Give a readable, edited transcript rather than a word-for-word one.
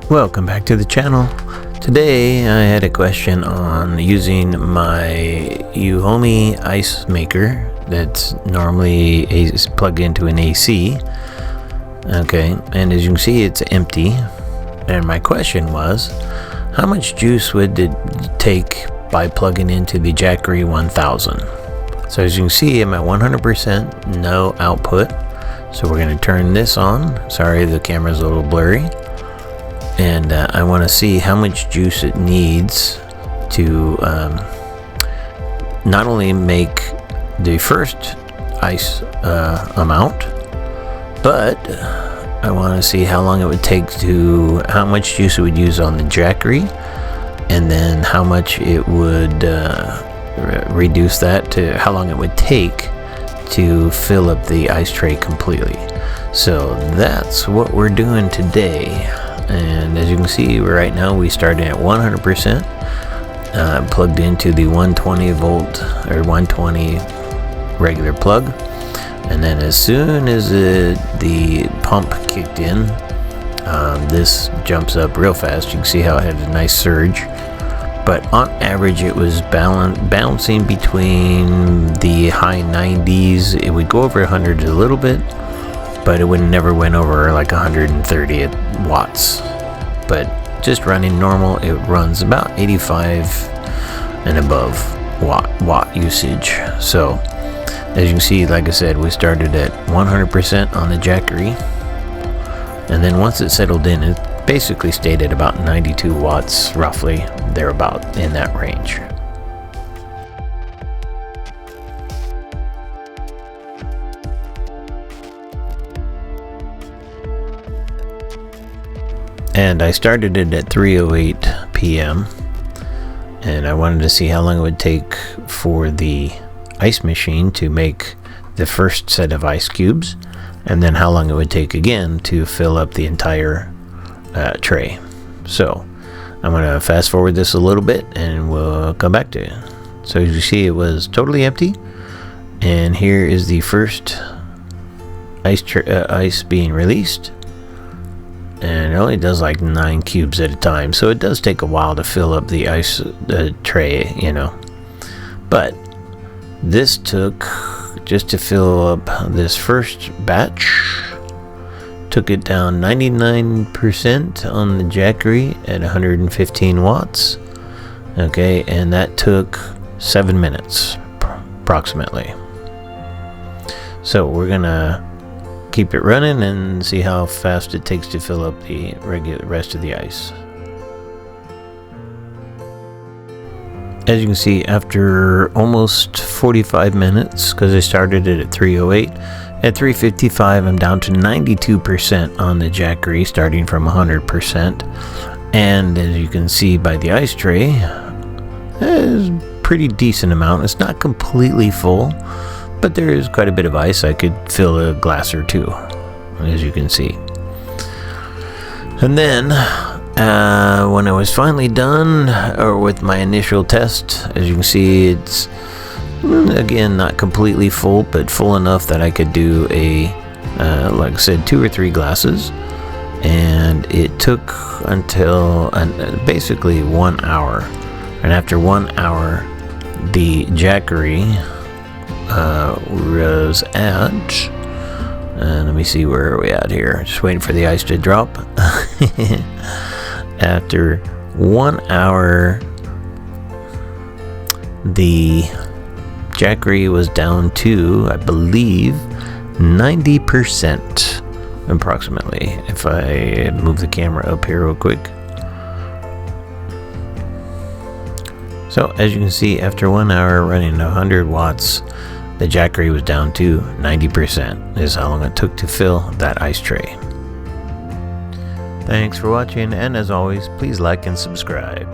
Welcome back to the channel. Today I had a question on using my Uhomi ice maker that's normally plugged into an AC. Okay, and as you can see, it's empty. And my question was, how much juice would it take by plugging into the Jackery 1000? So as you can see, I'm at 100%, no output. So we're going to turn this on. Sorry, the camera's a little blurry. And I want to see how much juice it needs to not only make the first ice amount, but I want to see how long it would take to, how much juice it would use on the Jackery, and then how much it would reduce that to how long it would take to fill up the ice tray completely. So that's what we're doing today. And as you can see, right now we started at 100%, plugged into the 120 volt or 120 regular plug, and then as soon as the pump kicked in, this jumps up real fast. You can see how it had a nice surge, but on average it was bouncing between the high 90s. It would go over 100 a little bit, but it would never went over like 130 watts. But just running normal, it runs about 85 and above watt usage. So as you can see, like I said, we started at 100% on the Jackery, and then once it settled in, it basically stayed at about 92 watts, roughly thereabout in that range. And I started it at 3:08 p.m. and I wanted to see how long it would take for the ice machine to make the first set of ice cubes, and then how long it would take again to fill up the entire tray. So I'm going to fast forward this a little bit and we'll come back to it. So as you see, it was totally empty, and here is the first ice being released. And it only does like 9 cubes at a time, so it does take a while to fill up the ice tray, you know. But this took, just to fill up this first batch, took it down 99% on the Jackery at 115 watts. Okay, and that took 7 minutes approximately. So we're gonna keep it running and see how fast it takes to fill up the rest of the ice. As you can see, after almost 45 minutes, because I started it at 3:08, at 3:55 I'm down to 92% on the Jackery, starting from 100%. And as you can see by the ice tray, it's a pretty decent amount. It's not completely full, but there is quite a bit of ice. I could fill a glass or two, as you can see. And then when I was finally done, or with my initial test, as you can see, it's again not completely full, but full enough that I could do a like I said, 2 or 3 glasses. And it took until basically 1 hour, and after 1 hour the Jackery was at, let me see, where are we at here, just waiting for the ice to drop. After 1 hour the Jackery was down to, I believe, 90% approximately. If I move the camera up here real quick. So as you can see, after 1 hour running 100 watts, the Jackery was down to 90%, is how long it took to fill that ice tray. Thanks for watching, and as always, please like and subscribe.